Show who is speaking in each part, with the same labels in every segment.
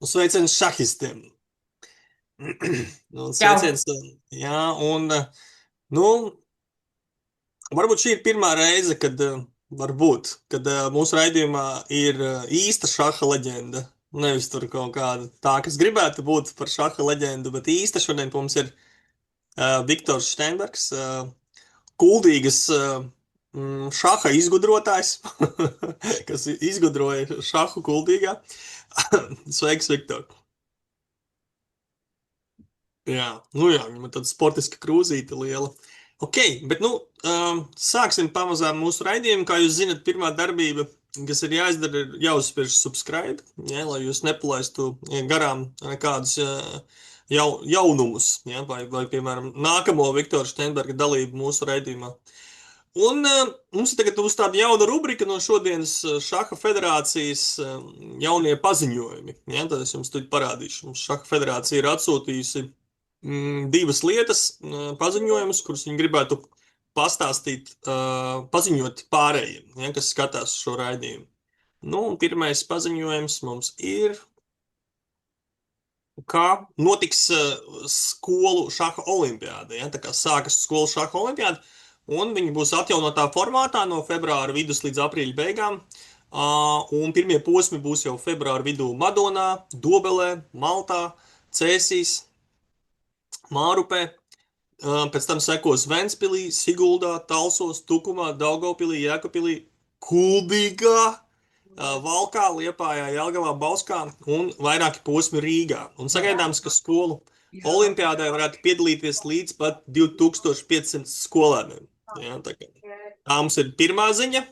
Speaker 1: Sveiciens šahistiem. Un
Speaker 2: Čau!
Speaker 1: sveiciens, jā, un, nu, varbūt šī ir pirmā reize, kad mūsu raidījumā ir īsta šaha leģenda. Nevis tur kaut kāda tā, kas gribētu būt par šaha leģendu, bet īsta šodien mums ir Viktors Steinbergs, kuldīgas šaha izgudrotājs, kas izgudroja šahu kuldīgā. Sveiks, Viktor! Jā, viņam ir tāda sportiska krūzīte liela. Ok, bet sāksim pamazām mūsu raidījumu. Kā jūs zinat, pirmā darbība, kas ir jāizdara, ir jāuzspiež subscribe, lai jūs nepalaistu garām kādus jaunumus, vai, piemēram, nākamo Viktora Steinberga dalību mūsu raidījumā. Un mums ir tagad tāda jauna rubrika no šodienas Šaha federācijas jaunie paziņojumi. Tad es jums tur parādīšu. Mums Šaha federācija ir atsūtījusi divas lietas, paziņojumus, kurus viņi gribētu pastāstīt, paziņot pārējiem, kas skatās šo raidījumu. Pirmais paziņojums mums ir, kā notiks skolu šaha olimpiāda. Tā kā sākas skolu šaha olimpiāda, un viņi būs atjaunotā formātā no februāra vidus līdz aprīļa beigām. Un pirmie posmi būs jau februāra vidū Madonā, Dobelē, Maltā, Cēsīs, Mārupē, pēc tam sekos Ventspilī, Siguldā, Talsos, Tukumā, Daugavpilī, Jēkabpilī, Kuldīgā, Valkā, Liepājā, Jelgavā, Bauskā un vairāki posmi Rīgā. Un sagaidāms, ka skolu olimpiādē varētu piedalīties līdz pat 2500 skolēniem. Tā mums ir pirmā ziņa.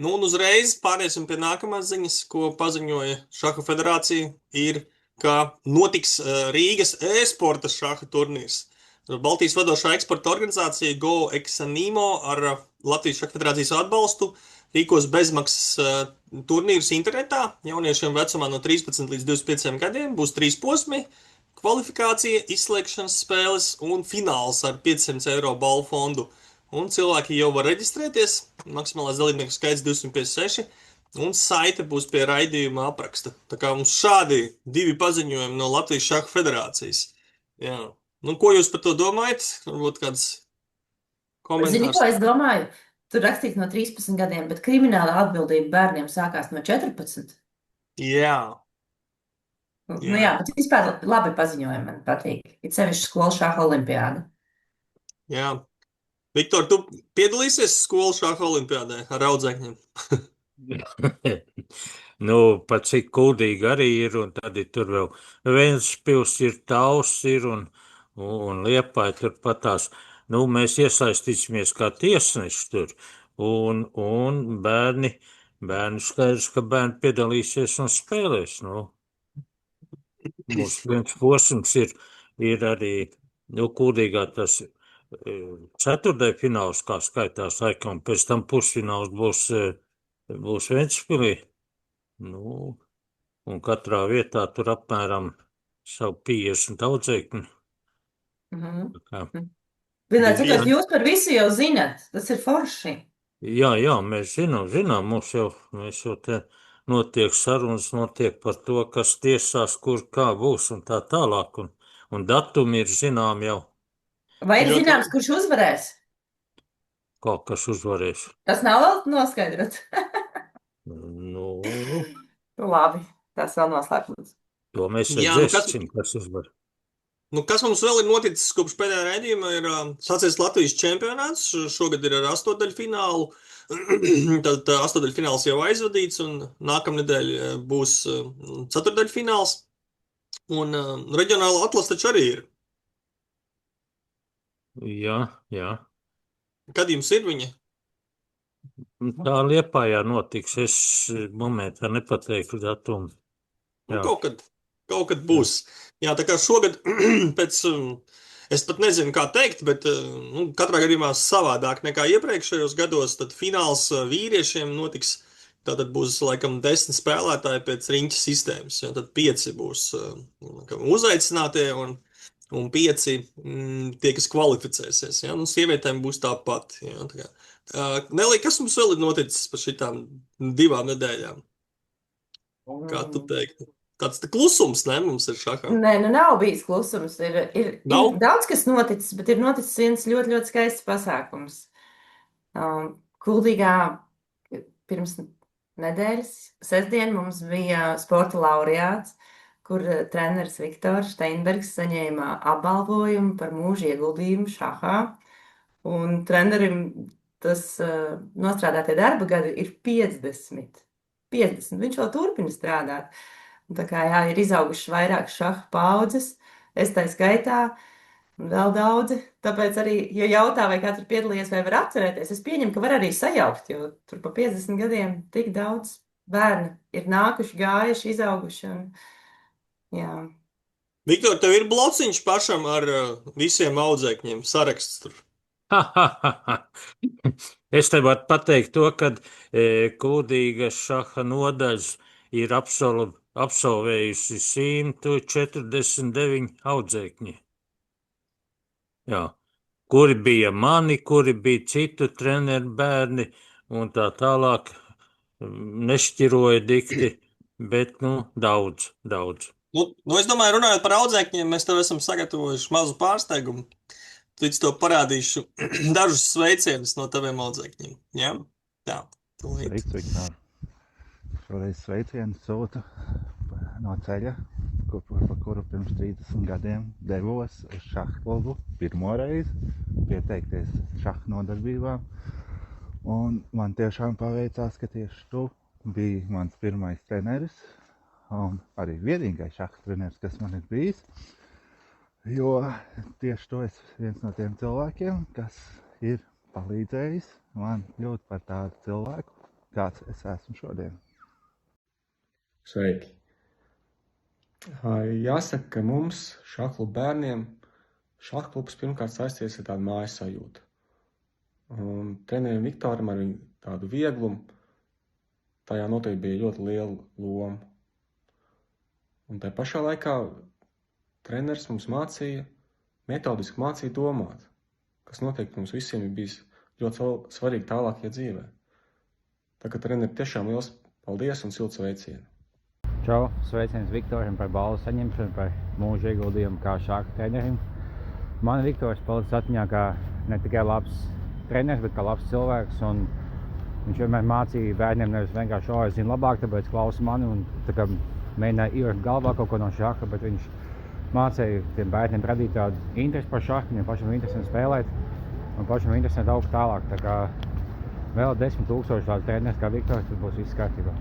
Speaker 1: Un uzreiz pāriesim pie nākamās ziņas, ko paziņoja Šaha federācija, ir, ka notiks Rīgas e-sporta šaha turnīrs. Baltijas vadošā eksporta organizācija Go Exanimo ar Latvijas Šaha federācijas atbalstu rīkos bezmaksas turnīrus internetā jauniešiem vecumā no 13 līdz 25 gadiem. Būs 3 posmi - kvalifikācija, izslēgšanas spēles un fināls ar 500 eiro balvu fondu. Un cilvēki jau var reģistrēties, maksimālais dalībnieku skaits 256, un saite būs pie raidījuma apraksta. Tā kā mums šādi divi paziņojumi no Latvijas Šaha federācijas. Jā. Ko jūs par to domājat? Varbūt kāds komentārs?
Speaker 2: Zini, ko es domāju? Tur rakstīts no 13 gadiem, bet krimināla atbildība bērniem sākās no 14.
Speaker 1: Jā.
Speaker 2: Jā, bet vispār labi paziņojumi man patīk. Ir sevišķi skolu šaha olimpiāda.
Speaker 1: Jā. Viktor, tu piedalīsies skolu šaha olimpiādē ar audzēkņiem?
Speaker 3: Pat cik kuldīgi arī ir, un tad ir tur vēl Ventspils ir, Tauss ir, un Liepāja tur patās. Mēs iesaistīsimies kā tiesneši tur, un bērni skaidrs, ka bērni piedalīsies un spēlēs, Mums viens posms ir arī, kuldīgā tas ceturtdaļa fināls, kā skaitās laikam, pēc tam pusfināls būs Ventspilī. Un katrā vietā tur apmēram savu 50 audzēkņu.
Speaker 2: Vienkārši jūs par visu jau zināt, tas ir forši.
Speaker 3: Jā, mēs zinām, mēs jau te notiek sarunas, notiek par to, kas tiesās, kur kā būs un tā tālāk, un datumi ir zinām jau.
Speaker 2: Vai ir zināms, kurš uzvarēs?
Speaker 3: Kas uzvarēs?
Speaker 2: Tas nav vēl noskaidrots. Labi, tas vēl noslēpums.
Speaker 3: To mēs redzēsim, kas uzvar.
Speaker 1: Kas mums vēl ir noticis kopš pēdējā raidījuma, ir sācies Latvijas čempionāts. Šogad ir ar astodaļfinālu. Tad astodaļfināls jau aizvadīts, un nākamnedēļ būs ceturdaļfināls. Un reģionāla atlase taču arī ir.
Speaker 3: Jā.
Speaker 1: Kad jums ir viņa?
Speaker 3: Tā Liepājā notiks, es momentā nepateiktu datumu.
Speaker 1: Kaut kad būs. Jā, tā kā šogad pēc, es pat nezinu, kā teikt, bet katrā gadījumā savādāk nekā iepriekšējos gados, tad fināls vīriešiem notiks, tātad būs laikam 10 spēlētāji pēc riņķa sistēmas, tad 5 būs uzaicinātie un 5 tie, kas kvalificēsies. Sievietēm būs tāpat. Nelī, kas mums vēl ir noticis par šitām 2 nedēļām? Kā tu teiktu? tāds klusums, ne, mums ir šahā.
Speaker 2: Nē, nu nav bijis klusums. Ir
Speaker 1: Nav?
Speaker 2: daudz, kas noticis, bet ir noticis viens ļoti, ļoti skaists pasākums. Kuldīgā pirms nedēļas, sestdien, mums bija sporta laureāts, kur treneris Viktors Steinbergs saņēma apbalvojumu par mūža ieguldījumu šahā. Un trenerim tas nostrādātie darba gadi ir 50. Viņš vēl turpina strādāt. Un tā kā jā, ir izaugušas vairākas šaha paudzes, es tā skaitā, un vēl daudzi. Tāpēc arī, ja jautā, vai kāds ir piedalījies vai var atcerēties, es pieņemu, ka var arī sajaukt, jo tur pa 50 gadiem tik daudz bērni ir nākuši, gājuši, izauguši. Un, jā.
Speaker 1: Viktor, tev ir blociņš pašam ar visiem audzēkņiem saraksts tur?
Speaker 3: Es te varu pateikt to, ka Kuldīgas šaha nodaļas ir absolvējusi 149 audzēkņi. Jā. Kuri bija mani, kuri bija citu treneru bērni un tā tālāk, nešķiroja dikti, bet, daudz.
Speaker 1: Nu, es domāju, runājot par audzēkņiem, mēs tev esam sagatavojuši mazu pārsteigumu. Līdz to parādīšu dažus sveicienus no taviem audzēkņiem. Jā? Tā.
Speaker 4: Sveiks, Viktor. Šoreiz sveicienu sūtu no ceļa, pa kuru pirms 30 gadiem devos uz šaha klubu pirmo reizi pieteikties šaha nodarbībām. Un man tiešām paveicās, ka tieši tu biji mans pirmais treneris un arī vienīgais šaha treneris, kas man ir bijis. Jo tieši tu esi viens no tiem cilvēkiem, kas ir palīdzējis man kļūt par tādu cilvēku, kāds es esmu šodien.
Speaker 5: Sveiki! Jāsaka, ka mums, šahklubu bērniem, šahklubs pirmkārt saisties ar tādu mājas sajūtu. Un trenerim Viktoram ar viņu tādu vieglumu, tajā noteikti bija ļoti liela loma. Un tajā pašā laikā treneris mums metodiski mācīja domāt, kas noteikti mums visiem ir bijis ļoti svarīgi tālākajā dzīvē. Tā kā treneri tiešām liels paldies un silts sveicieni.
Speaker 6: Čau, sveiciens Viktoram par balvu saņemšanu, par mūža ieguldījumu kā šaha trenerim. Man Viktors palicis atmiņā kā ne tikai labs treneris, bet kā labs cilvēks. Un viņš vienmēr mācīja bērniem nevis vienkārši, es zinu labāk, tāpēc klausa mani un tā kā mēģināja ievert galvā kaut ko no šaha, bet viņš mācīja tiem bērniem radīt tādu interesi par šahu, viņiem pašam interesanti spēlēt un pašam interesanti augt tālāk. Tā kā vēl 10 000 tādu treneris kā Viktors, tad būs viss kārtībā.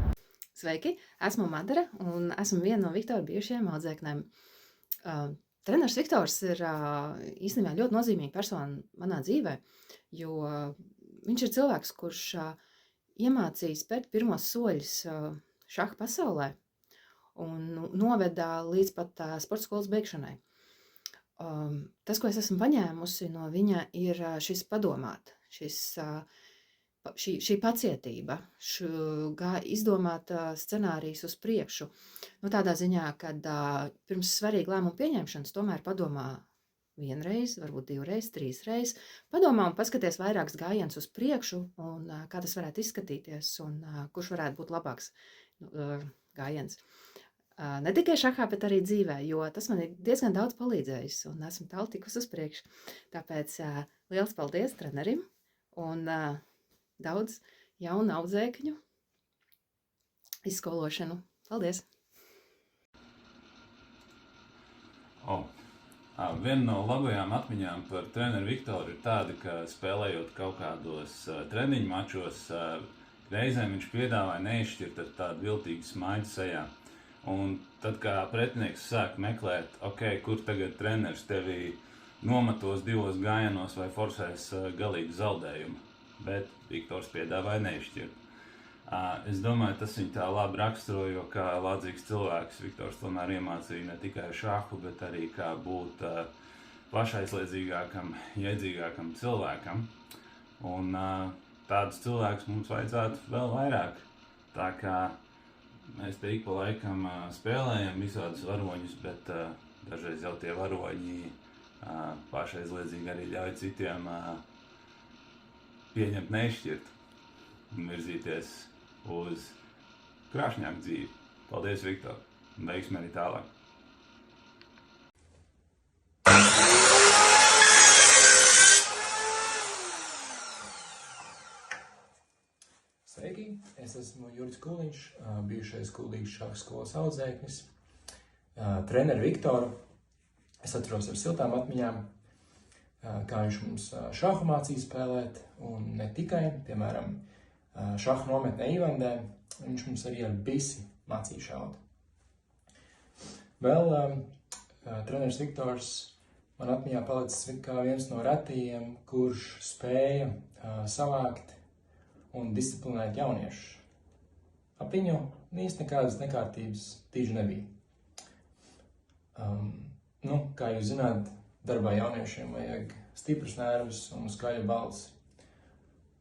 Speaker 7: Sveiki, esmu Madara un esmu viena no Viktora bijušajiem audzēknēm. Treneris Viktors ir īstenībā ļoti nozīmīga persona manā dzīvē, jo viņš ir cilvēks, kurš iemācījis spērt pirmos soļus šaha pasaulē un noveda līdz pat sporta skolas beigšanai. Tas, ko es esmu paņēmusi no viņa, ir šis padomāt, šī pacietība, izdomāt scenārijus uz priekšu. Tādā ziņā, kad pirms svarīga lēmuma pieņemšanas tomēr padomā vienreiz, varbūt 2 reizes, 3 reizes. Padomā un paskaties vairākus gājienus uz priekšu un kā tas varētu izskatīties un kurš varētu būt labāks gājiens. Ne tikai šahā, bet arī dzīvē, jo tas man ir diezgan daudz palīdzējis un esmu tālu tikus uz priekšu. Tāpēc liels paldies trenerim un daudz jaunu audzēkņu izskološanu. Paldies!
Speaker 8: Viena no labajām atmiņām par treneru Viktoru ir tāda, ka spēlējot kaut kādos treniņu mačos, reizēm viņš piedāvāja neizšķirt ar tādu viltīgu smaidu sejā. Un tad, kā pretinieks sāk meklēt, kur tagad treneris tevi nomatos 2 gājienos vai forsēs galīgu zaudējumu. Bet Viktors piedāvāja neizšķirt. Es domāju, tas viņu tā labi raksturo, jo kā lādzīgs cilvēks Viktors tomēr iemācīja ne tikai šahu, bet arī kā būt pašaizliedzīgākam, iedzīgākam cilvēkam. Un tādus cilvēkus mums vajadzētu vēl vairāk. Tā kā mēs te ik pa laikam spēlējam visādus varoņus, bet dažreiz jau tie varoņi pašaizliedzīgi arī ļauj citiem pieņemt neizšķirt un virzīties uz krāšņāku dzīvi. Paldies, Viktor! Veiksmi arī tālāk.
Speaker 9: Sveiki, es esmu Juris Kuliņš, bijušais Kuldīgas šaha skolas audzēknis, treneri Viktoru. Es atceros ar siltām atmiņām, kā viņš mums šahu mācīja spēlēt, un ne tikai, piemēram, šaha nometnē Īvandē, viņš mums arī ar bisi mācīja šaut. Vēl treneris Viktors man atmiņā palicis kā viens no retajiem, kurš spēja savākt un disciplinēt jauniešus. Ap viņu īsti nekādas nekārtības tīži nebija. Kā jūs zināt, darbā jauniešiem vajag stiprus nervus un skaļu balsi.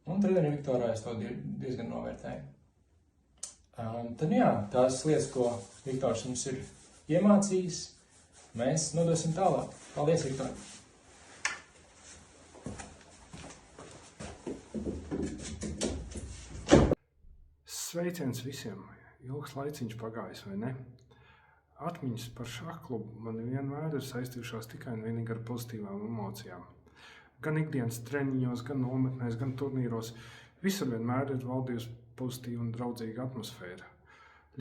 Speaker 9: Un treneri Viktorā es to diezgan novērtēju. Tad jā, tās lietas, ko Viktors mums ir iemācījis, mēs nodosim tālāk. Paldies, Viktor!
Speaker 10: Sveiciens visiem! Ilgs laiciņš pagājis, vai ne? Atmiņas par šahklubu man vienmēr ir saistījušās tikai un vienīgi ar pozitīvām emocijām. Gan ikdienas treniņos, gan nometnēs, gan turnīros. Visur vienmēr ir valdījusi pozitīva un draudzīga atmosfēra.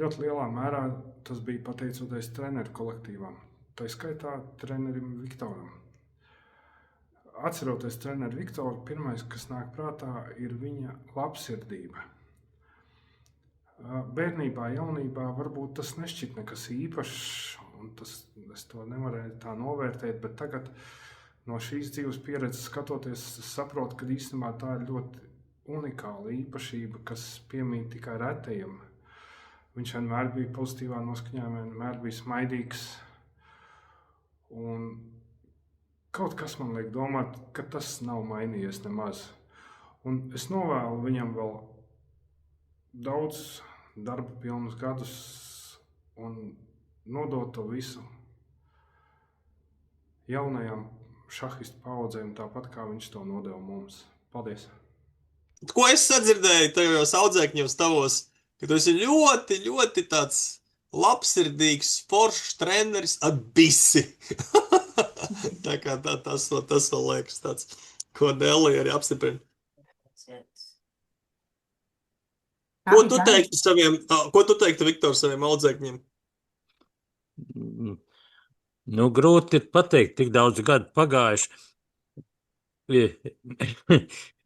Speaker 10: Ļoti lielā mērā tas bija pateicoties treneru kolektīvam, tā skaitā trenerim Viktoram. Atceroties treneru Viktoru, pirmais, kas nāk prātā, ir viņa labsirdība. Bērnībā, jaunībā varbūt tas nešķiet nekas īpašs, un es to nevarēju tā novērtēt, bet tagad no šīs dzīves pieredzes skatoties, es saprotu, ka īstenībā tā ir ļoti unikāla īpašība, kas piemīt tikai retajiem. Viņš vienmēr bija pozitīvā noskaņā, vienmēr bija smaidīgs, un kaut kas man liek domāt, ka tas nav mainījies nemaz. Un es novēlu viņam vēl daudz darba pilnus gadus un nodot to visu jaunajām šahistu paudzēm, tāpat kā viņš to nodeva mums. Paldies!
Speaker 1: Ko es sadzirdēju tajos audzēkņos tavos, ka tu esi ļoti, ļoti tāds labsirdīgs, foršs treneris ar bisi. Tā kā tas vēl liekas tāds, ko Deli arī apstiprina. Ko tu teiktu, Viktor, saviem audzēkņiem?
Speaker 3: Grūti ir pateikt, tik daudz gadu pagājuši.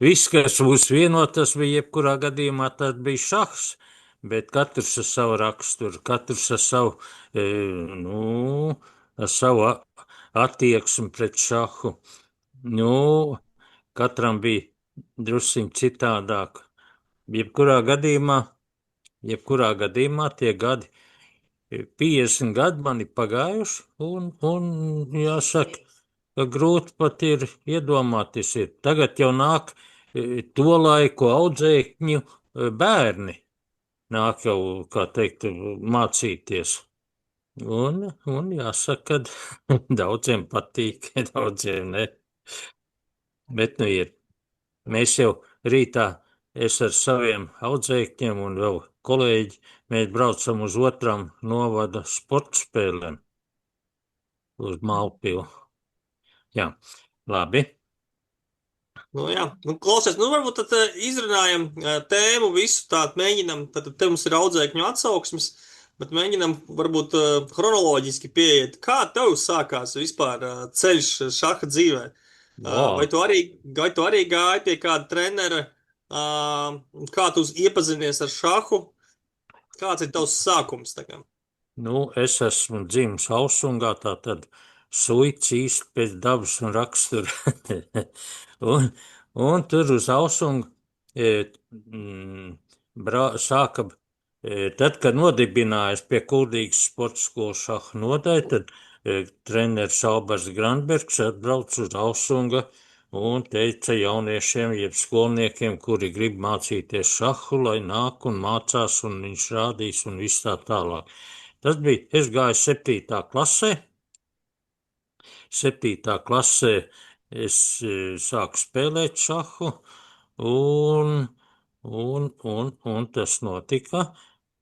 Speaker 3: Viss, kas mūs vieno, tas bija jebkurā gadījumā, tas bija šahs, bet katrs ar savu raksturu, katrs ar savu attieksmi pret šahu. Katram bija drusciņ citādāk. Jebkurā gadījumā tie gadi, 50 gadi man ir pagājuši, un jāsaka, ka grūti pat ir iedomāties. Tagad jau nāk to laiku audzēkņu bērni, nāk jau, kā teikt, mācīties. Un jāsaka, ka daudziem patīk, daudziem ne. Bet ir. Mēs jau rītā, es ar saviem audzēkņiem un vēl kolēģi, mēs braucam uz Otram novada sporta spēlēm uz Malpilu. Jā, labi.
Speaker 1: Klausies, varbūt tad izrunājam tēmu visu tādu, mēģinam, tad te mums ir audzēkņu atsauksmes, bet mēģinam varbūt chronoloģiski pieiet. Kā tev sākās vispār ceļš šaha dzīvē?
Speaker 3: Wow.
Speaker 1: Vai tu arī gāji pie kāda trenera? Kā tu iepazinies ar šahu? Kāds ir tavs sākums?
Speaker 3: Es esmu dzimis Ausungā, tātad suits īsti pēc dabas un rakstura. un tur uz Ausungu sāka, tad, kad nodibinājās pie Kuldīgas sporta skolas šaha nodaļa, tad treneris Albers Grandbergs atbrauc uz Ausunga un teica jauniešiem, jeb skolniekiem, kuri grib mācīties šahu, lai nāk un mācās, un viņš rādīs, un viss tā tālāk. Tas bija, es gāju 7. klasē. 7. klasē es sāku spēlēt šahu, un tas notika.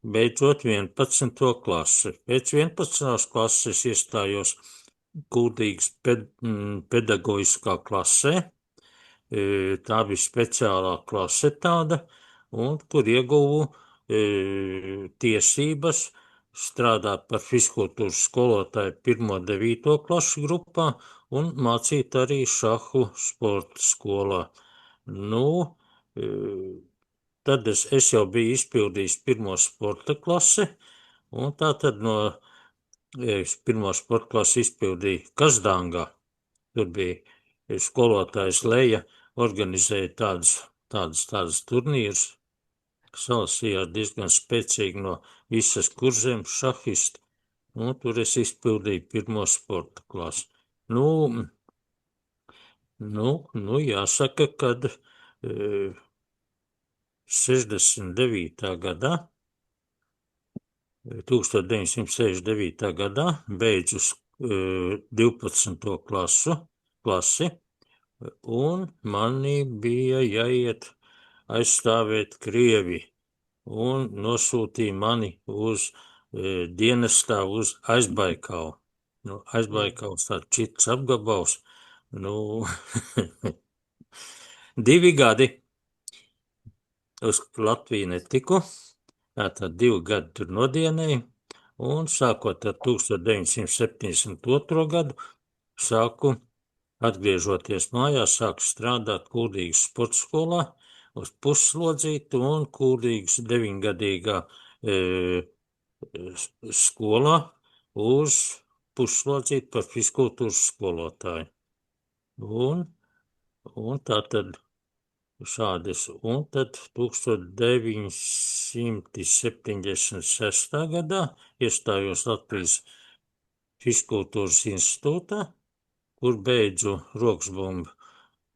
Speaker 3: beidzot 11. klasi. Pēc 11. klases iestājos Kuldīgas pedagoģiskā klasē. Tā bija speciālā klase tāda, un kur ieguvu tiesības strādāt par fizkultūras skolotāju 1.9. klašu grupā un mācīt arī šahu sporta skolā. Nu, tad es jau biju izpildījis 1. sporta klasi, un tā tad no 1. sporta klasi izpildīju Kazdāngā. Tur bija skolotājs Leja, organizēja tādas turnīrus, salasījās diezgan spēcīgi no visas Kurzemes šahisti, un tur es izpildīju 1. sporta klasi. Jāsaka, kad 69. gadā, 1969. gadā beidzu 12. klasi, un manī bija jāiet aizstāvēt Krievi, un nosūtīja mani uz dienestā uz Aizbaikalu. Aizbaikals tāds čits apgabals. 2 gadi uz Latviju netiku, tātad 2 gadi tur nodienēju, un sākot ar 1972. gadu, atgriežoties mājās, sāku strādāt Kuldīgas sporta skolā uz pusslodzītu un Kuldīgas 9-gadīgā skolā uz pusslodzītu par fizkultūras skolotāju. Un tā tad šādas, un tad 1976. gadā iestājos Latvijas fizkultūras institūtā, kur beidzu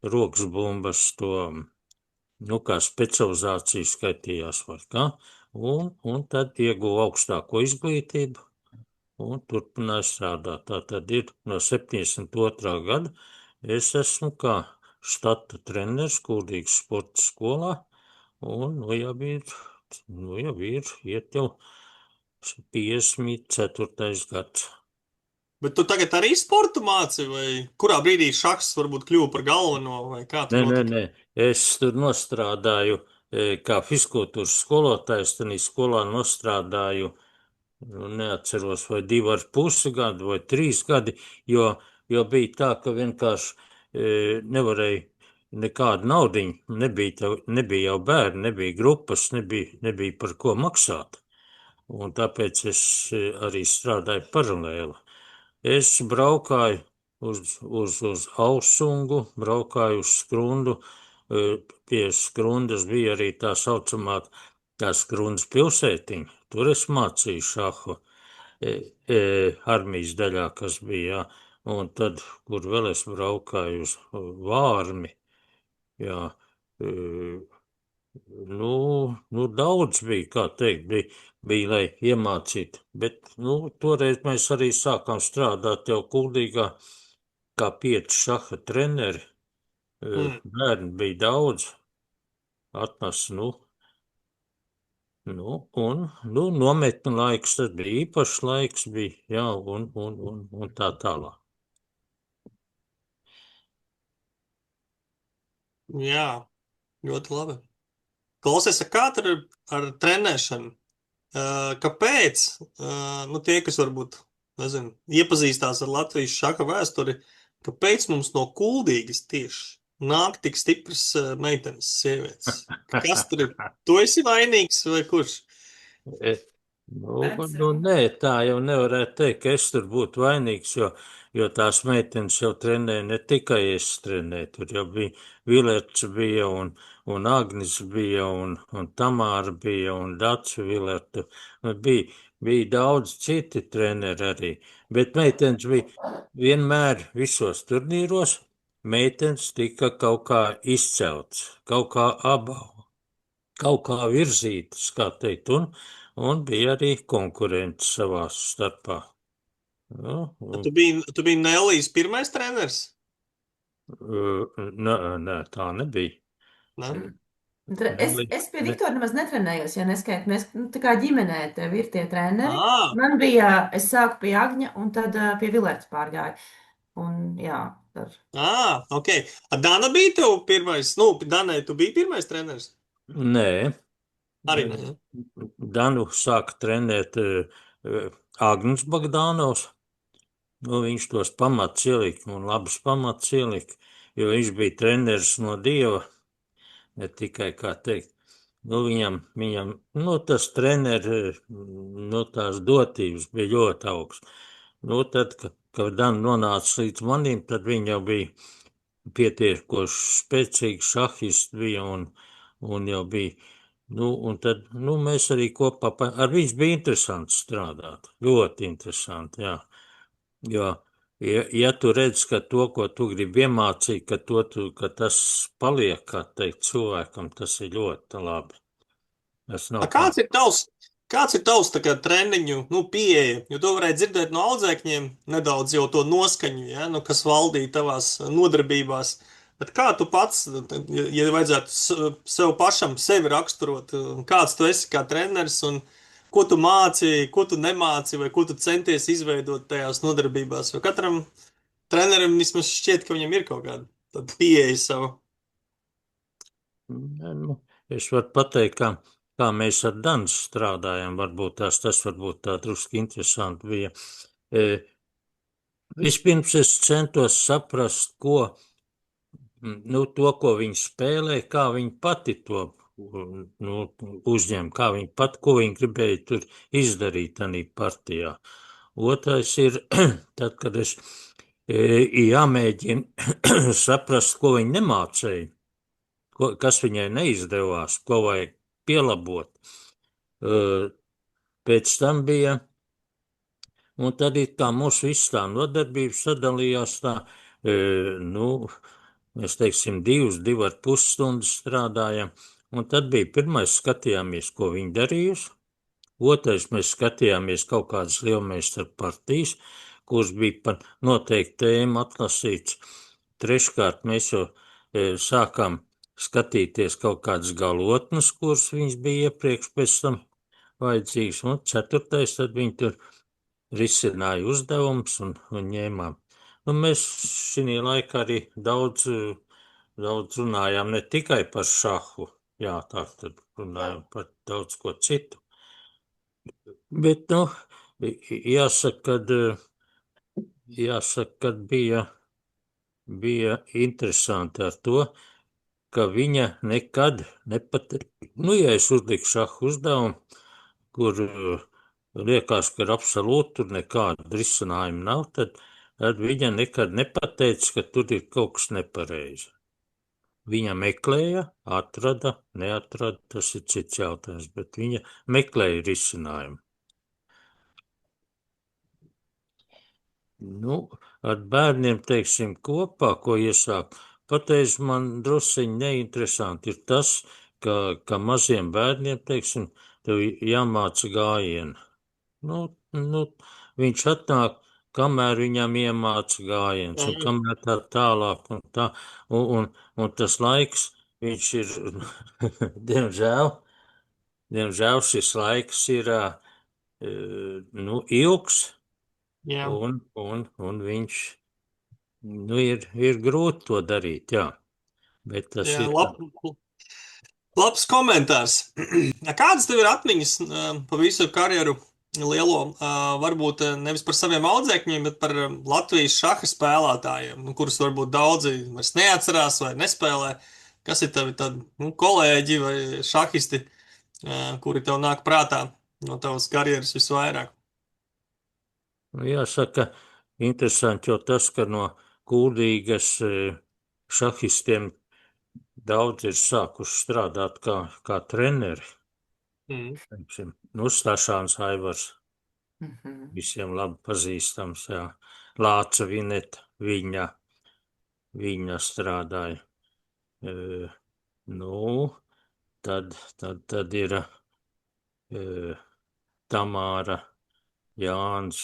Speaker 3: roksbumbas to, kā specializācija skaitījās vai kā, un tad ieguvu augstāko izglītību un turpināju strādāt. Tā tad ir no 72. gada es esmu kā štata treneris Kuldīgas sporta skolā, un jau ir iet jau 54. gads.
Speaker 1: Bet tu tagad arī sportu māci, vai kurā brīdī šahs varbūt kļuva par galveno, vai kā tu notika?
Speaker 3: Nē, es tur nostrādāju kā fizkultūras skolotājs, tad skolā nostrādāju, neatceros, vai 2,5 gadu vai 3 gadi, jo bija tā, ka vienkārši nevarēja nekādu naudiņu, nebija jau bērni, nebija grupas, nebija par ko maksāt, un tāpēc es arī strādāju paralēli. Es braukāju uz Ausungu, braukāju uz Skrundu, pie Skrundas bija arī tā saucamā Skrundas pilsētiņa, tur es mācīju šahu armijas daļā, kas bija, un tad, kur vēl es braukāju uz Vārmi, daudz bija, kā teikt, bija, lai iemācītu, bet, toreiz mēs arī sākām strādāt jau Kuldīgā kā 5 šaha treneri, bērni bija daudz, atnesa, nometņu laiks, tas bija īpašs laiks, bija, un tā tālāk.
Speaker 1: Jā, ļoti labi. Klausies, kā tur ar trenēšanu? Kāpēc? Tie, kas varbūt, iepazīstās ar Latvijas šaha vēsturi, kāpēc mums no Kuldīgas tieši nāk tik stipras meitenes, sievietes? Kas tur ir? Tu esi vainīgs vai kurš?
Speaker 3: Nē, tā jau nevarētu teikt, ka es tur būtu vainīgs, jo tās meitenes jau trenēja, ne tikai es trenēju, tur jau bija Vilerts bija un Agnis bija un Tamāra bija un Daci Vilerta, bija daudz citi treneri arī, bet meitenes bija vienmēr visos turnīros, meitenes tika kaut kā izcelts, kaut kā kaut kā virzītas, kā teikt, un bija arī konkurence savā starpā.
Speaker 1: Tu biji Nellijas pirmais treneris?
Speaker 3: Nē, tā nebija.
Speaker 1: Ne?
Speaker 2: Es pie Viktora nemaz netrenējos, ja neskait. Mēs, tā kā ģimenē tev ir tie treneri. Man bija, es sāku pie Agņa un tad pie Vilērts pārgāju. Un jā, tad.
Speaker 1: Ok. Dana bija tev pirmais, Danai, tu biji pirmais treneris?
Speaker 3: Nē.
Speaker 1: Arī ne, ja?
Speaker 3: Danu sāka trenēt Agnis Bagdānovs. Viņš tos pamats ielika un labus pamats ielika, jo viņš bija treneris no Dieva, ne tikai, kā teikt. Viņam tas treneri, tās dotības bija ļoti augsts. Tad, kad Dan nonāca līdz manim, tad viņi jau bija pietiekoši spēcīgi šahisti bija un jau bija. Un tad mēs arī kopā, ar viņus bija interesanti strādāt, ļoti interesanti, jā. Jo, ja tu redz, ka to, ko tu gribi iemācīt, ka tas paliek, kā teikt, cilvēkam, tas ir ļoti labi.
Speaker 1: Kāds ir tavs tā kā treniņu pieeja? Jo to varēja dzirdēt no audzēkņiem nedaudz jau to noskaņu, ja, kas valdīja tavās nodarbībās. Bet kā tu pats, ja vajadzētu sev pašam sevi raksturot, kāds tu esi kā treneris un ko tu māci, ko tu nemāci vai ko tu centies izveidot tajās nodarbībās? Jo katram trenerim vismaz šķiet, ka viņam ir kaut kāda tāda pieeja savu.
Speaker 3: Es varu pateikt, kā mēs ar Danu strādājam, varbūt tas varbūt tā druski interesanti bija. Vispirms es centos saprast, ko viņi spēlē, kā viņi pati to uzņem, kā viņi pati, ko viņi gribēja tur izdarīt tādā partijā. Otrais ir, tad, kad es jāmēģina saprast, ko viņi nemācēja, kas viņai neizdevās, ko vajag pielabot. Pēc tam bija, un tad ir kā mūsu viss tā nodarbības sadalījās tā, mēs teiksim 2,5 stundas strādājam, un tad bija pirmais skatījāmies, ko viņi darījusi. Otrais mēs skatījāmies kaut kādas lielmeistaru partijas, kuras bija par noteiktu tēmu atlasīts. Treškārt mēs jau sākām skatīties kaut kādas galotnes, kuras viņas bija iepriekš pēc tam vajadzīgas. Un ceturtais, tad viņi tur risināja uzdevums un ņēmām. Mēs šī laikā arī daudz runājām ne tikai par šahu, jā, tā tad runājām par daudz ko citu. Bet, jāsaka, kad bija interesanti ar to, ka viņa nekad ja es uzliku šahu uzdevumu, kur liekas, ka absolūti tur nekāda risinājuma nav, tad viņa nekad nepateica, ka tur ir kaut kas nepareizi. Viņa meklēja, atrada, neatrada, tas ir cits jautājums, bet viņa meklēja risinājumu. Ar bērniem, teiksim, kopā, ko iesāk, pateicis man drusiņi neinteresanti ir tas, ka maziem bērniem, teiksim, tev jāmāca gājienu. Viņš atnāk, kamēr viņam iemāca gājiens, un kamēr tā tālāk, un tā, un tas laiks, viņš ir, diemžēl šis laiks ir, ilgs, un viņš, ir grūti to darīt, jā. Bet tas ir...
Speaker 1: Labs komentārs. Kādas tev ir atmiņas pa visu karjeru lielo, varbūt nevis par saviem audzēkņiem, bet par Latvijas šaha spēlētājiem, kurus varbūt daudzi vairs neatcerās vai nespēlē? Kas ir tavi tādi kolēģi vai šahisti, kuri tev nāk prātā no tavas karjeras visvairāk?
Speaker 3: Jāsaka, interesanti jau tas, ka no Kuldīgas šahistiem daudz ir sākuši strādāt kā treneri. Stašāns Aivars, visiem labi pazīstams, jā. Lāca Vineta, viņa strādāja. Tad ir Tamāra, Jānis,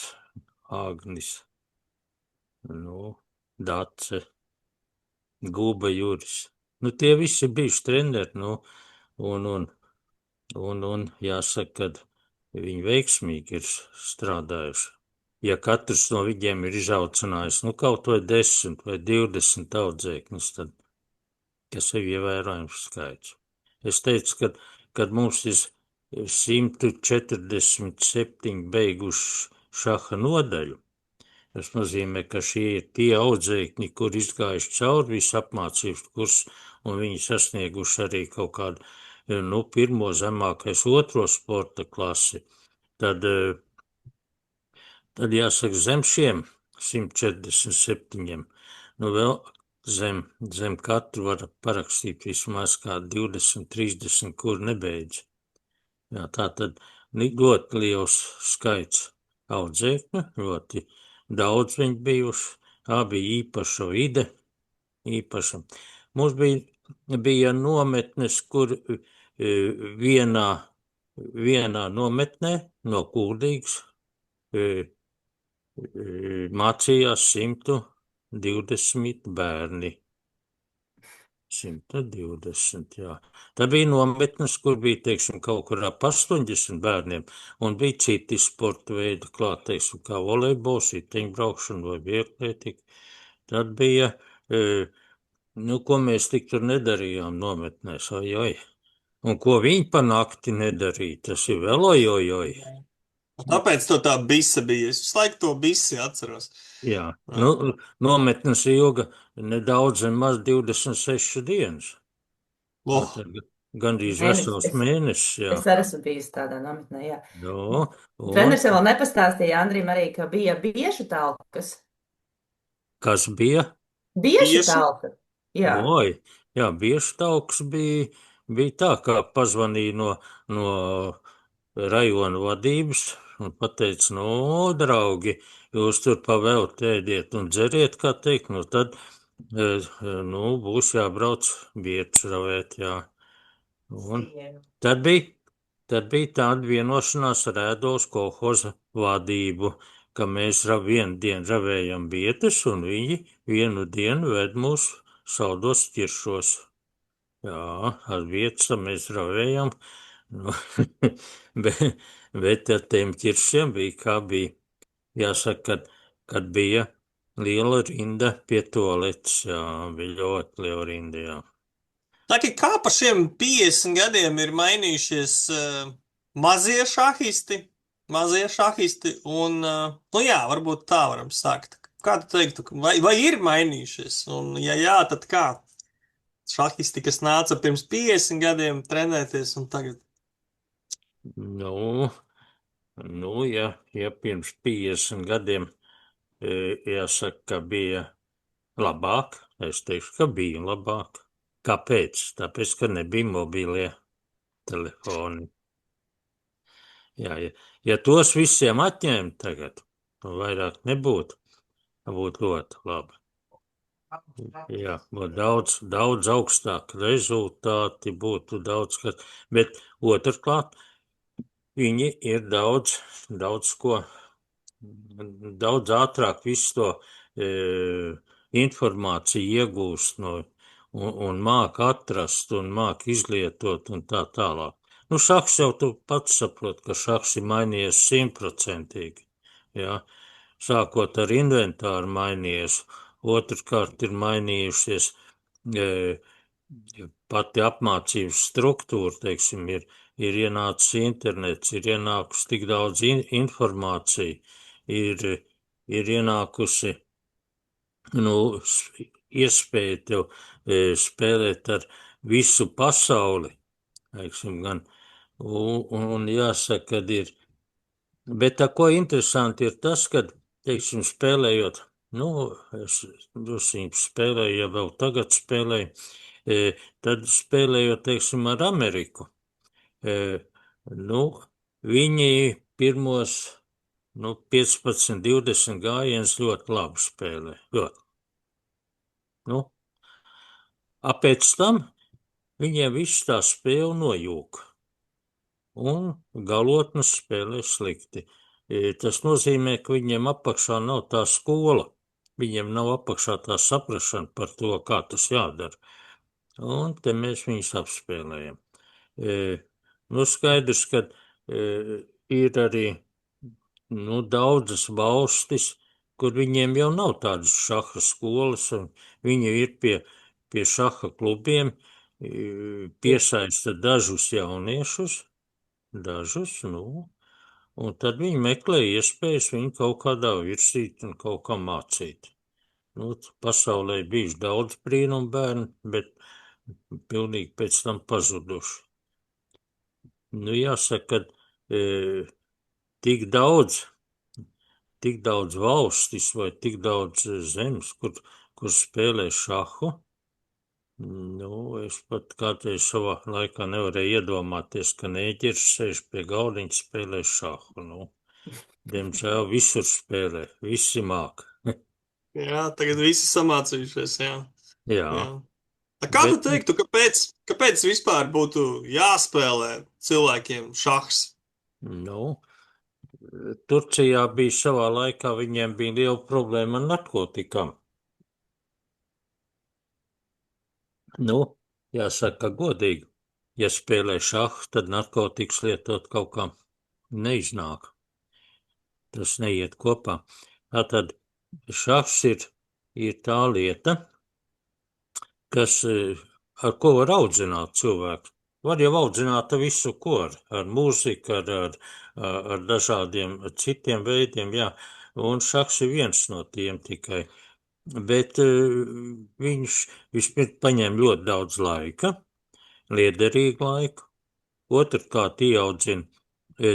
Speaker 3: Agnis, Dace, Guba Juris. Tie visi bijuši treneri, un jāsaka, ka viņi veiksmīgi ir strādājuši. Ja katrs no viņiem ir izaucinājis, kaut vai 10 vai 20 audzēkņus, tad, kas ir ievērojams skaits. Es teicu, kad mums ir 147 beiguši šaha nodaļu, tas nozīmē, ka šie ir tie audzēkņi, kur izgājuši cauri visu apmācības kursu, un viņi sasnieguši arī kaut kādu, pirmo zemākais otro sporta klasi. Tad jāsaka, zem šiem 147, vēl zem katru var parakstīt vismaz kā 20, 30, kur nebeidz. Jā, tā tad ļoti liels skaits audzēkņu, ļoti daudz viņi bijuši, bija īpaša vide, īpaša. Mums bija nometnes, kur vienā nometnē no Kuldīgas mācījās 120 bērni. 120, jā. Tā bija nometnes, kur bija, teiksim, kaut kur ap 80 bērniem, un bija citi sporta veidi klāt, teiksim, kā volejbols, riteņbraukšana vai vieglietika. Tad bija, ko mēs tik tur nedarījām nometnēs, ojoj. Un ko viņi pa nakti nedarīja, tas ir vēl ojojoj.
Speaker 1: Tāpēc to tā bise bija. Es visu laiku to bisi atceros.
Speaker 3: Jā, nometnes ilga nedaudz maz 26 dienas. Gandrīz vesels mēnesis, jā.
Speaker 2: Es arī esmu bijis tādā nometnē, jā.
Speaker 3: No,
Speaker 2: Treneris vēl nepastāstīja Andrim arī, ka bija biešu talkas.
Speaker 3: Kas bija?
Speaker 2: Biešu talka, jā.
Speaker 3: Jā, biešu talks bija tā, kā pazvanīja no rajona vadības un pateica, draugi, jūs tur pavēlt ēdiet un dzeriet, kā teikt, tad, būs jābrauc bieķus ravēt, jā. Un tad bija tāda vienošanās ar Ēdols kolhoza vadību, ka mēs vienu dienu ravējam bietes un viņi vienu dienu ved mūs saldos ķiršos. Jā, ar vietas mēs ravējam, bet ar tiem ķiršiem bija kā bija. Jāsaka, kad bija liela rinda pie toaletes, jā, bija ļoti liela rinda, jā.
Speaker 1: Kā pa šiem 50 gadiem ir mainījušies mazie šahisti un, varbūt tā varam sākt. Kā tu teiktu, vai ir mainījušies? Un, ja jā, tad kā? Šahisti, kas nāca pirms 50 gadiem trenēties un tagad?
Speaker 3: Ja pirms 50 gadiem, jāsaka, ka bija labāk, es teikšu, ka bija labāk. Kāpēc? Tāpēc, ka nebija mobīlie telefoni. Jā, ja tos visiem atņēma tagad, vairāk nebūtu, būtu ļoti labi. Jā, daudz augstāk rezultāti būtu daudz, bet otrkārt, viņi ir daudz ātrāk visu to informāciju iegūst un māk atrast un māk izlietot un tā tālāk. Šahs jau tu pats saprot, ka šahs ir mainījies 100%, jā. Sākot ar inventāru mainījies, otrkārt ir mainījušies pati apmācības struktūra, teiksim, ir ienācis internets, ir ienākusi tik daudz informācija, ir ienākusi, iespēja tev spēlēt ar visu pasauli, teiksim, gan, un jāsaka, kad ir, bet ko interesanti ir tas, kad, teiksim, spēlējot, es spēlēju, ja vēl tagad spēlēju, tad spēlējot, teiksim, ar Ameriku, viņi pirmos, 15, 20 gājienus ļoti labi spēlē, ļoti. Pēc tam viņiem viss tā spēle nojūka, un galotnes spēlē slikti. Tas nozīmē, ka viņiem apakšā nav tā skola, viņiem nav apakšā tā saprašana par to, kā tas jādara. Un te mēs viņus apspēlējam. Skaidrs, ka ir arī daudzas valstis, kur viņiem jau nav tādas šaha skolas, un viņi ir pie šaha klubiem, piesaista dažus jauniešus, un tad viņi meklē iespējas viņu kaut kādā virsīt un kaut kā mācīt. Pasaulē bijuši daudz brīnumu bērnu, bet pilnīgi pēc tam pazuduši. Jāsaka, ka tik daudz valstis vai tik daudz zemes, kur spēlē šahu, es pat kādreiz savā laikā nevarēju iedomāties, ka nēģeris sēž pie galdiņa spēlē šahu. Diemžēl visur spēlē, visi māk.
Speaker 1: Jā, tagad visi samācījušies, jā.
Speaker 3: Jā.
Speaker 1: Kā tu teiktu, kāpēc vispār būtu jāspēlē cilvēkiem šahs?
Speaker 3: Turcijā bija savā laikā, viņiem bija liela problēma ar narkotikām. Jāsaka godīgi, ja spēlē šahu, tad narkotikas lietot kaut kā neiznāk. Tas neiet kopā. Tātad šahs ir tā lieta, ar ko var audzināt cilvēku. Var jau audzināt visu, ko ar mūziku, ar dažādiem citiem veidiem, jā. Un šahs ir viens no tiem tikai. Bet viņš vispirms paņem ļoti daudz laika, liederīgu laiku. Otrkārt ieaudzina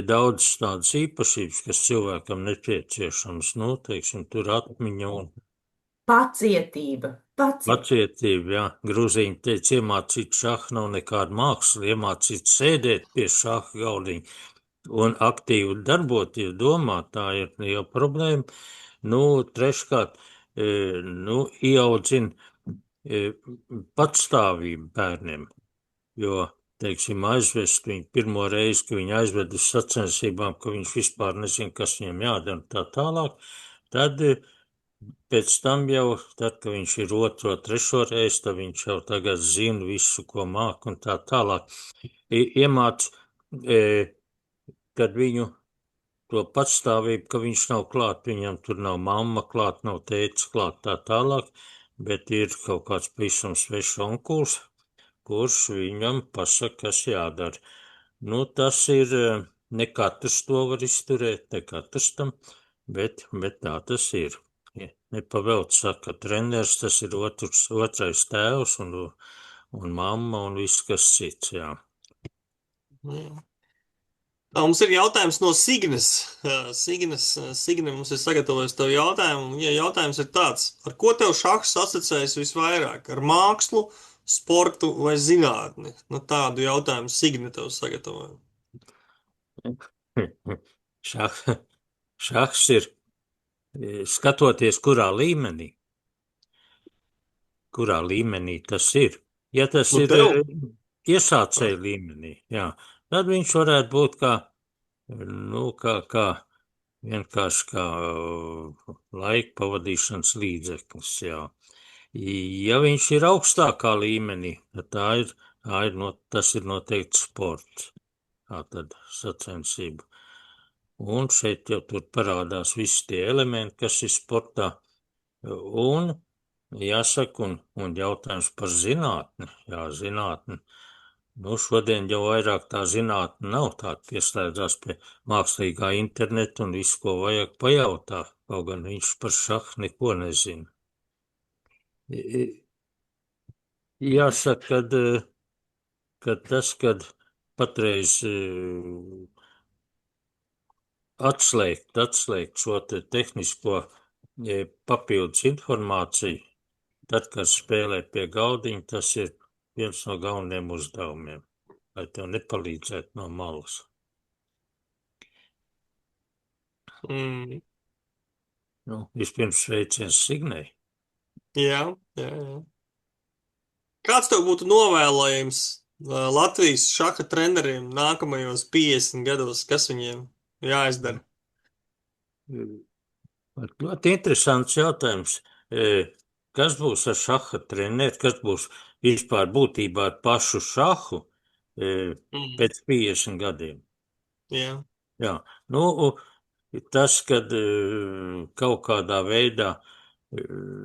Speaker 3: daudz tādas īpašības, kas cilvēkam nepieciešams, teiksim, tur atmiņa un
Speaker 2: pacietība.
Speaker 3: Pacietība, jā. Grūzīņi teica, iemācīt šahu nav nekāda māksla, iemācīt sēdēt pie šaha galdiņa un aktīvi darboties, domāt, tā ir jau problēma. Treškārt, ieaudzina patstāvību bērniem, jo, teiksim, aizvest viņu pirmo reizi, ka viņu aizved uz sacensībām, ka viņš vispār nezina, kas viņam jādara tā tālāk, tad pēc tam jau, tad, kad viņš ir otro, trešo reizi, tad viņš jau tagad zina visu, ko māk un tā tālāk. Iemāc, kad viņu to patstāvību, ka viņš nav klāt, viņam tur nav mamma klāt, nav tētis klāt tā tālāk, bet ir kaut kāds pavisam svešs onkuls, kurš viņam pasaka, kas jādara. Tas ir, ne katrs to var izturēt, ne katrs tam, bet tā tas ir. Nepavēlt saka, treneris, tas ir otrais tēvs un mamma un viss, kas cits, jā.
Speaker 1: Mums ir jautājums no Signes. Signe mums ir sagatavojis tev jautājumu. Ja jautājums ir tāds, ar ko tev šahs asociējas visvairāk? Ar mākslu, sportu vai zinātni? Tādu jautājumu Signe tev sagatavoja.
Speaker 3: Šahs ir, skatoties, kurā līmenī tas ir. Ja tas ir iesācēju līmenī, jā, tad viņš varētu būt kā vienkārši kā laika pavadīšanas līdzeklis, jā. Ja viņš ir augstākā līmenī, tad tas ir noteikti sports, tātad sacensība. Un šeit jau tur parādās visi tie elementi, kas ir sportā. Un jāsaka, un jautājums par zinātni. Jā, zinātni. Šodien jau vairāk tā zinātne nav tāda, pieslēdzās pie mākslīgā interneta un visu, ko vajag pajautā, kaut gan viņš par šahu neko nezina. Jāsaka, kad patreiz atslēgt šo te tehnisko papildus informāciju, tad, kad spēlē pie galdiņa, tas ir viens no galvenajiem uzdevumiem, lai tev nepalīdzētu no malas. Vispirms sveiciens Signei.
Speaker 1: Jā. Kāds tev būtu novēlējums Latvijas šaha treneriem nākamajos 50 gados, kas viņiem jāizdara?
Speaker 3: Ļoti interesants jautājums. Kas būs ar šaha treneri, kas būs vispār būtībā ar pašu šahu, pēc 50 gadiem.
Speaker 1: Jā.
Speaker 3: Jā, nu, tas, kad kaut kādā veidā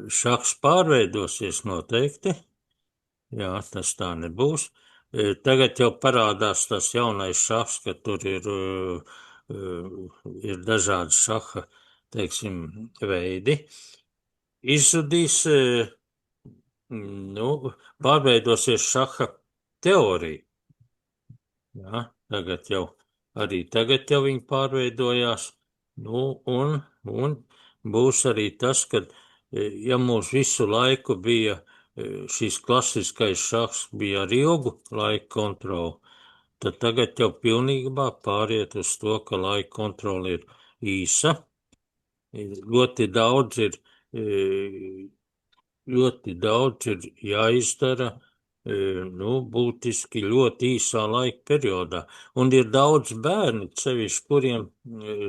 Speaker 3: šahs pārveidosies noteikti, jā, tas tā nebūs. Tagad jau parādās tas jaunais šahs, ka tur ir dažādi šaha, teiksim, veidi. Izzudīs, nu, pārveidosies šaha teorija. Jā, tagad jau viņi pārveidojās, nu, un būs arī tas, ka, ja mums visu laiku bija šis klasiskais šahs, bija ar ilgu laiku kontroli, tad tagad jau pilnībā pāriet uz to, ka laika kontroli ir īsa. Ļoti daudz ir jāizdara, nu, būtiski ļoti īsā laika periodā. Un ir daudz bērni, sevišķi, kuriem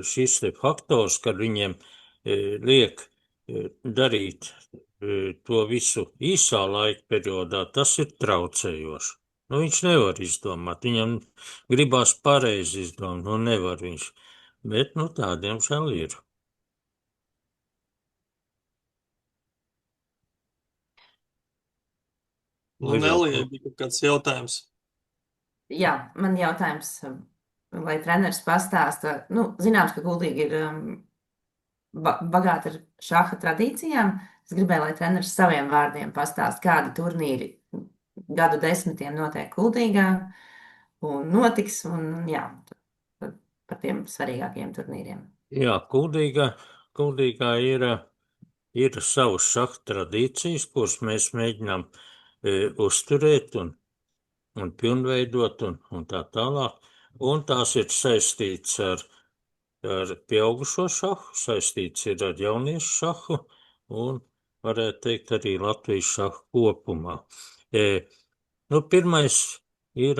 Speaker 3: šis te faktors, kad viņiem liek darīt to visu īsā laika periodā, tas ir traucējoši. Nu, viņš nevar izdomāt, viņam gribās pareizi izdomāt, nu, nevar viņš. Bet, nu, tādiem šāl ir.
Speaker 1: Nu, Nelija, bija kāds jautājums.
Speaker 2: Jā, man jautājums, lai treneris pastāsta, nu, zināms, ka Kuldīga ir bagāta ar šaha tradīcijām. Es gribēju, lai treneris saviem vārdiem pastāst, kādi turnīri gadu desmitiem notiek Kuldīgā un notiks, un jā, par tiem svarīgākiem turnīriem.
Speaker 3: Jā, Kuldīgā ir savas šaha tradīcijas, kuras mēs mēģinām uzturēt un pilnveidot un tā tālāk. Un tās ir saistīts ar pieaugušo šahu, saistīts ir ar jauniešu šahu un, varētu teikt, arī Latvijas šahu kopumā. Nu, pirmais ir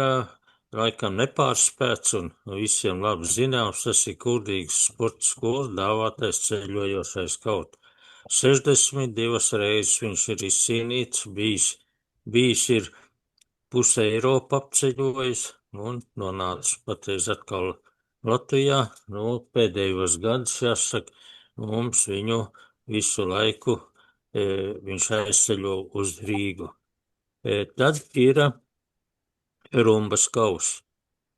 Speaker 3: laikam nepārspēts un visiem labi zināms, tas ir Kuldīgas sporta skola dāvātais ceļojošais kaut. 62 reizes viņš ir izcīnīts, bijis ir puse Eiropa apceļojis un nonācis patreiz atkal Latvijā. Nu, pēdējos gadus, jāsaka, mums viņu visu laiku viņš aizceļo uz Rīgu. Tad ir rumbas kauss.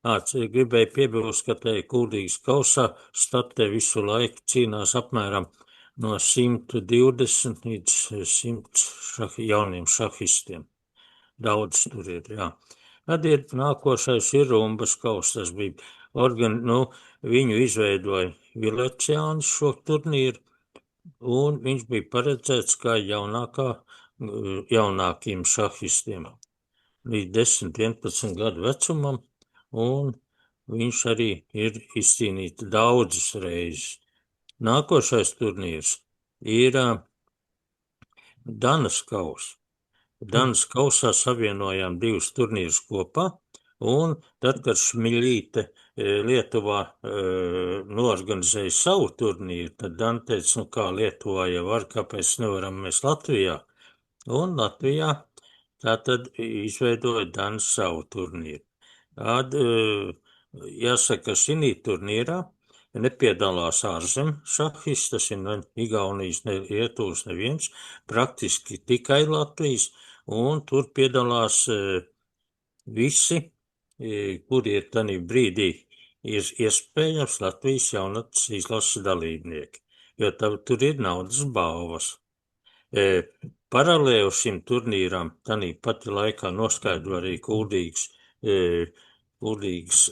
Speaker 3: Gribēju piebilst, ka te Kuldīgas kausā startē visu laiku cīnās apmēram no 120 līdz 100 jauniem šahistiem. Daudz tur ir, jā. Tad ir nākošais ir rumbas kauss. Tas bija viņu izveidoja Vileciānis šo turnīru, un viņš bija paredzēts kā jaunākiem šahistiem līdz 10-11 gadu vecumam, un viņš arī ir izcīnīts daudzas reizes. Nākošais turnīrs ir Danas kauss. Danas kausā savienojām divus turnīrus kopā, un tad, kad Šmiļīte Lietuvā norganizēja savu turnīru, tad Dan teica, nu kā Lietuvā jau var, kāpēc nevaram mēs Latvijā? Un Latvijā tātad izveidoja Dan savu turnīru. Tad, jāsaka, šī turnīrā nepiedalās ārzem šahisti, tas ir ne Igaunijas, ne Lietuvas neviens, praktiski tikai Latvijas, un tur piedalās visi, kuri ir tanī brīdī ir iespējams Latvijas jaunatnes izlases dalībnieki, jo tur ir naudas balvas. Paralēli šim turnīram tanī pati laikā noskaidro arī Kuldīgas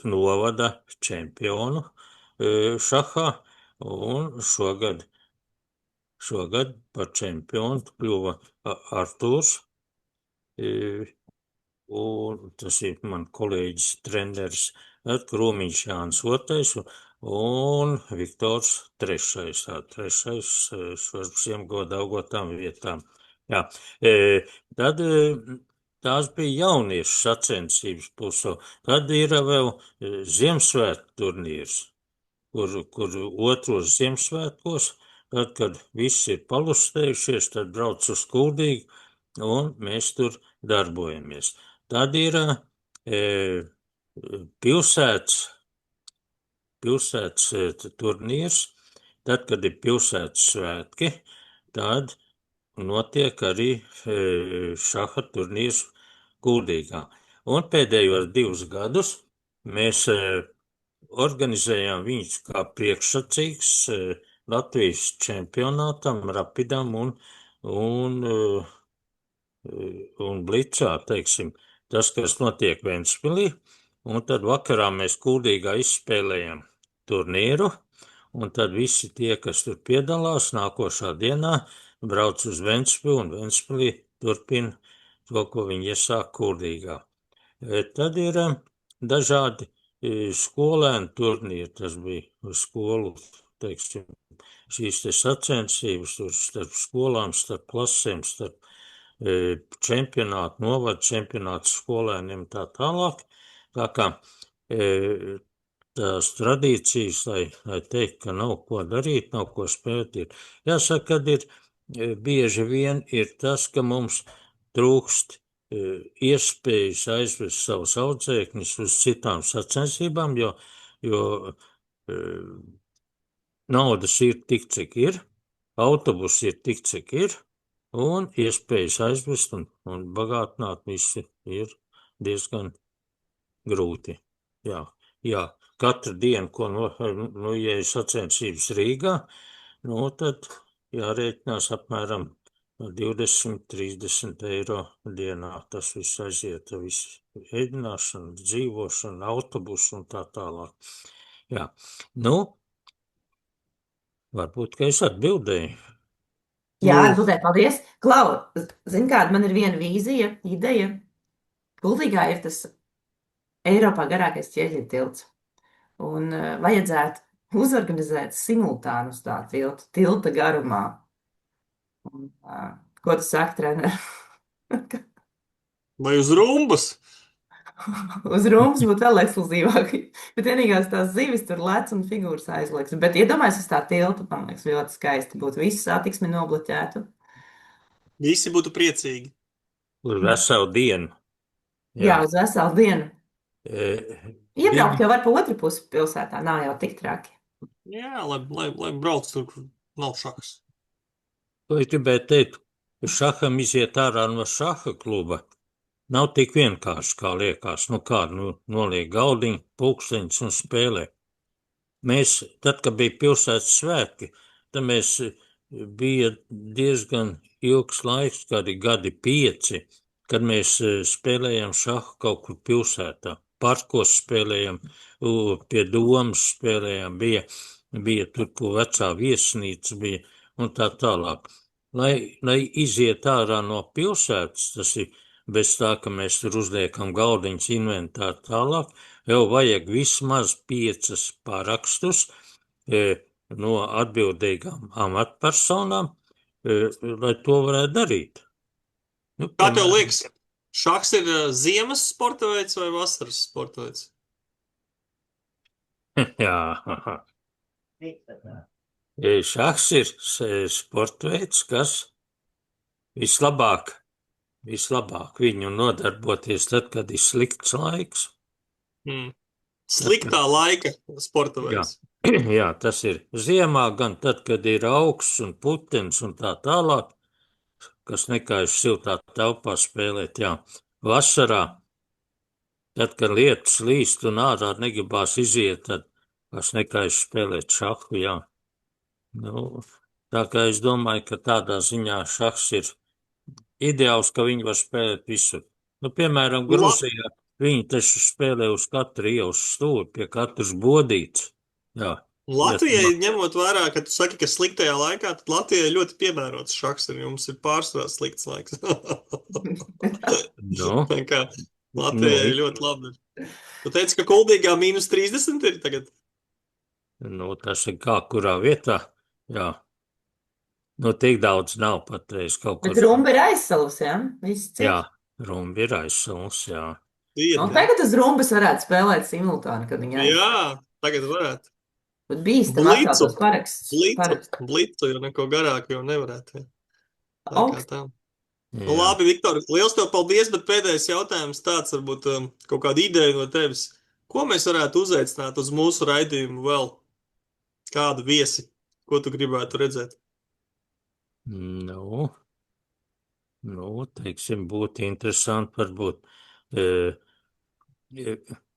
Speaker 3: novada čempionu šahā, un šogad par čempionu kļuva Artūrs, un tas ir man kolēģis treneris Krūmiņš Jānis Otais un Viktors Trešais, šiem godāgotām vietām. Jā, tad tās bija jauniešu sacensības puso, tad ir vēl Ziemassvētku turnīrs, kur otros Ziemassvētkos, tad, kad visi ir palustējušies, tad brauc uz Kuldīgu, un mēs tur darbojamies. Tad ir pilsētas turnīrs. Tad, kad ir pilsētas svētki, tad notiek arī šaha turnīrs Kuldīgā. Un pēdējos 2 gadus mēs organizējām viņus kā priekšsacīgs Latvijas čempionātam, Rapidam un Blicā, teiksim, tas, kas notiek Ventspilī, un tad vakarā mēs Kuldīgā izspēlējam turnīru, un tad visi tie, kas tur piedalās, nākošā dienā brauc uz Ventspilu, un Ventspilī turpina to, ko viņi iesāk Kuldīgā. Tad ir dažādi skolēnu turnīri, tas bija uz skolu, teiksim, šīs te sacensības tur starp skolām, starp klasēm, starp čempionātu, novadu čempionātu skolēniem tā tālāk. Tā kā tās tradīcijas, lai teikt, ka nav ko darīt, nav ko spēt, ir. Jāsaka, kad ir bieži vien ir tas, ka mums trūkst iespējas aizvest savus audzēkņus uz citām sacensībām, jo naudas ir tik, cik ir, autobusi ir tik, cik ir, un iespējas aizvest un bagātināt visi ir diezgan grūti. Jā, katru dienu, ko ja ir sacensības Rīgā, tad jārēķinās apmēram 20–30 eiro dienā. Tas viss aiziet, viss ēdināšana, dzīvošana, autobusu un tā tālāk. Jā, varbūt, ka es atbildēju.
Speaker 2: Jā, atbildēju, paldies. Klau, zini kāda, man ir viena vīzija, ideja. Kuldīgā ir tas Eiropā garākais ķieģeļu tilts. Un vajadzētu uzorganizēt simultānu uz tā tilta garumā. Un, ko tu saki, trener?
Speaker 1: Vai uz rumbas?
Speaker 2: Uz rumbas būtu vēl ekskluzīvāk. Bet vienīgās tās zivis tur lec un figūras aizlieks. Bet iedomājies uz tā tilta, man liekas, ļoti skaisti būtu. Visu satiksmi nobloķētu.
Speaker 1: Visi būtu priecīgi.
Speaker 3: Uz veselu dienu.
Speaker 2: Jā, uz veselu dienu. Iebraukt jau var pa otru pusi pilsētā, nav jau tik traki.
Speaker 1: Jā, lai brauc tur, kur nav šahas.
Speaker 3: Ko es gribēju teikt, šaham iziet ārā no šaha kluba nav tik vienkārši, kā liekas. Noliek galdiņu, pulksteņus un spēlē. Mēs, tad, kad bija pilsētas svētki, tad mēs bija diezgan ilgs laiks, kādi gadi 5, kad mēs spēlējām šahu kaut kur pilsētā. Parkos spēlējām, pie domas spēlējām, bija tur, ko vecā viesnīca bija un tā tālāk. Lai iziet ārā no pilsētas, tas ir bez tā, ka mēs tur uzliekam galdiņas inventāru tālāk, jau vajag vismaz 5 parakstus no atbildīgām amatpersonām, lai to varētu darīt.
Speaker 1: Kā tev liekas, šahs ir ziemas sporta veids vai vasaras sporta veids?
Speaker 3: Jā. Šahs ir sporta veids, kas vislabāk viņu nodarboties tad, kad ir slikts laiks.
Speaker 1: Sliktā laika sporta veids.
Speaker 3: Jā, tas ir ziemā, gan tad, kad ir augsts un putenis un tā tālāk, kas nekājas siltā telpā spēlēt, jā. Vasarā, tad, kad lietus līst un ārā negribās iziet, tad kas nekājas spēlēt šahu, jā. Tā kā es domāju, ka tādā ziņā šahs ir ideāls, ka viņi var spēlēt visur. Piemēram, Gruzijā viņi taču spēlē uz katru ielas stūri, pie katras bodītes. Jā.
Speaker 1: Latvijai, ņemot vērā, ka tu saki, ka sliktajā laikā, tad Latvijai ļoti piemērots šahs, un jums ir pārsvarā slikts laiks. Latvijai ļoti labi. Tu teici, ka Kuldīgā -30 ir tagad?
Speaker 3: Tas ir kā kurā vietā, jā. Tik daudz nav patreiz kaut kas.
Speaker 2: Bet rumba ir aizsalus, jā?
Speaker 3: Jā, rumba ir aizsalus, jā.
Speaker 2: Un tagad uz rumbas varētu spēlēt simultāni, kad viņi aizsalus.
Speaker 1: Jā, tagad varētu.
Speaker 2: Bet bīstam atkal tos parakstus.
Speaker 1: Blicu, jo neko garāk jau nevarētu.
Speaker 2: Augst.
Speaker 1: Labi, Viktor, liels tev paldies, bet pēdējais jautājums tāds, varbūt kaut kāda ideja no tevis. Ko mēs varētu uzaicināt uz mūsu raidījumu vēl? Kādu viesi, ko tu gribētu redzēt?
Speaker 3: Nu, teiksim, būtu interesanti varbūt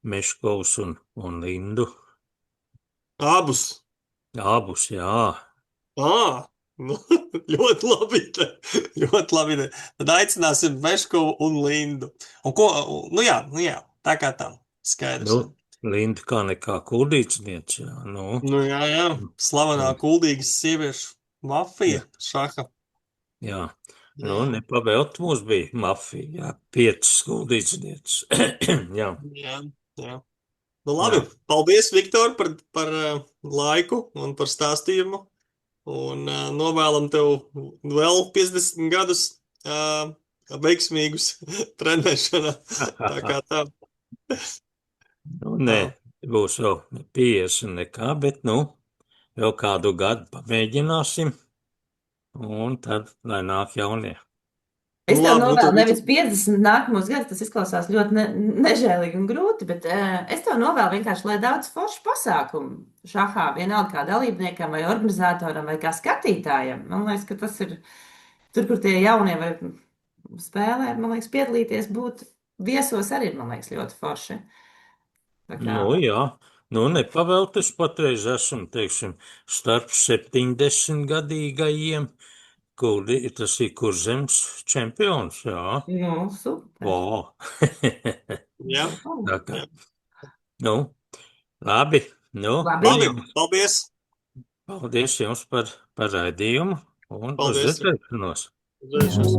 Speaker 3: Meškovs un Lindu.
Speaker 1: Abus.
Speaker 3: Abus, jā.
Speaker 1: Nu, ļoti labi. Ļoti labi. Tad aicināsim Meškovu un Lindu. Un ko, nu jā, tā kā tā. Skaidrs.
Speaker 3: Nu, Linda kā nekā kuldīcniece, jā. Nu,
Speaker 1: jā. Slavenā kuldīgas sieviešu mafija šaha.
Speaker 3: jā. Nu, nepavēlt mums bija mafija, jā. 5 kuldīcnieces. Jā.
Speaker 1: Jā. Nu labi, paldies, Viktor, par laiku un par stāstījumu. Un novēlam tev vēl 50 gadus veiksmīgus trenēšanā. Tā kā tā.
Speaker 3: Nu, nē, būs vēl 50 nekā, bet, vēl kādu gadu pamēģināsim. Un tad, lai nāk jaunie.
Speaker 2: Es tev novēlu nevis 50 nākamos gadus, tas izklausās ļoti nežēlīgi un grūti, bet es tev novēlu vienkārši, lai daudz foršu pasākumu šahā, vienalga kā dalībniekam vai organizatoram vai kā skatītājam. Man liekas, ka tas ir tur, kur tie jaunie vai spēlē, man liekas, piedalīties būt viesos arī, man liekas, ļoti forši.
Speaker 3: Nu, jā. Nu, nepavēlt, es patreiz esmu, teiksim, starp 70-gadīgajiem. Tas ir Kurzemes čempions, jā.
Speaker 2: Nu, super.
Speaker 3: Wow.
Speaker 1: Jā.
Speaker 3: Tā kā. Nu, labi.
Speaker 1: Labi, paldies.
Speaker 3: Paldies jums par raidījumu un uz
Speaker 1: Paldies.
Speaker 3: redzēšanos.
Speaker 1: Uz redzēšanos.